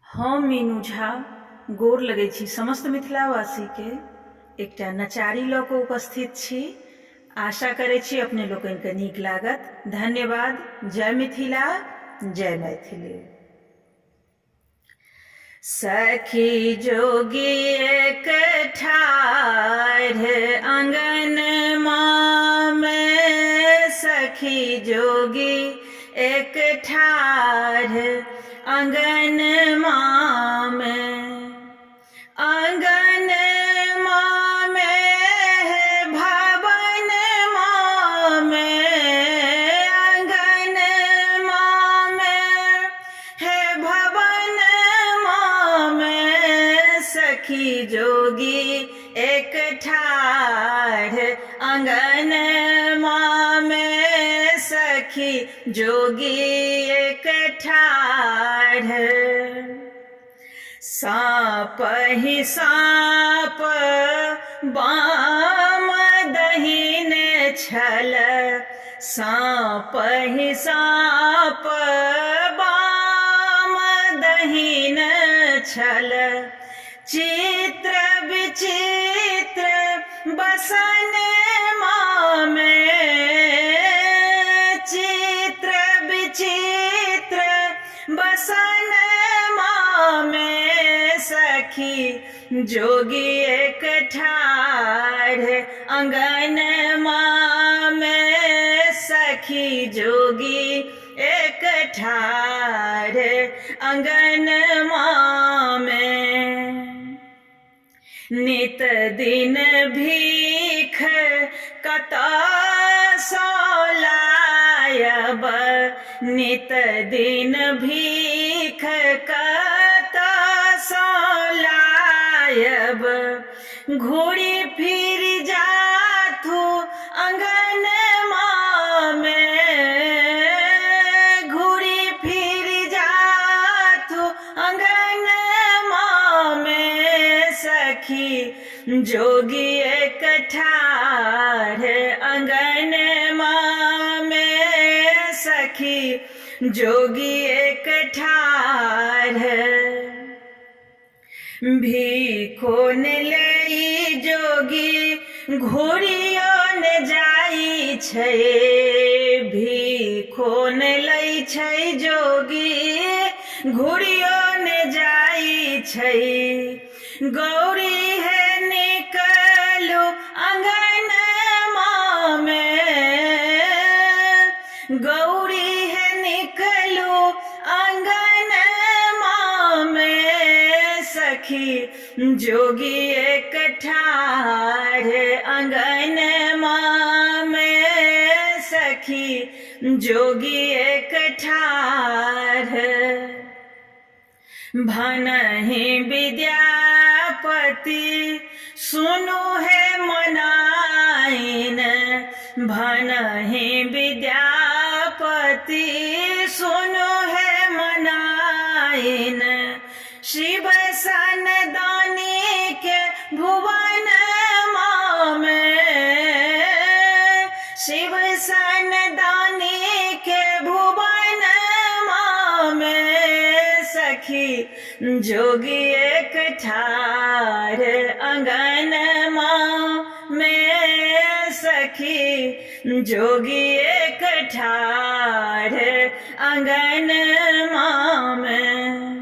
हम मीनू झा गोर लगै छी समस्त मिथिलावासी के एकटा नचारी लऽ कऽ उपस्थित छी। आशा करै छी अपने लोकनि के नीक लागत। धन्यवाद। जय मिथिला, जय मैथिली। सखी जोगी एक ठाढ़ आंगनमा में, सखी जोगी एक ठाढ़ आंगनमा में, आंगनमा में है भवनमा में, आंगनमा में है भवनमा में, सखी जोगी एक ठाढ़ आंगनमा में, सखी जोगी एक ठाढ़। साँप ही साँप बाम दहिने छल, साँप ही साँप बाम दहिने छल, चित्र विचित्र बसनमा में, चित्र विचित्र बसनमा में, सखी जोगी एक ठाढ़ आंगनमा में, सखी जोगी एक ठाढ़ आंगनमा में। नित दिन भीख कतऽ सँ लायब, नित दिन भीख कतऽ सँ लायब, घूरी फिर जाथू आंगनमा में, घूरी फिर जाथू आंगनमा में, सखी जोगी एक ठाढ़ आंगनमा में, सखी जोगी एक ठाढ़। भीखो ने लई जोगी घूरियो ने जाई छै, भीखो ने लई छै जोगी घूरियो ने जाई छै, गौरी है निकलू आंगनमा में, गौरी है निकलू आंगनमा में, सखी जोगी एक ठाढ़ आंगनमा में, सखी जोगी एक ठाढ़। भनहि विद्यापति सुनु है मनाइन, भनहि विद्यापति सुनु है मनाइन, शिव सन दानी के भुवनमा में, शिव सन दानी के भुवनमा में, सखी जोगी एक ठाढ़ आंगनमा में, सखी जोगी एक ठाढ़ आंगनमा में।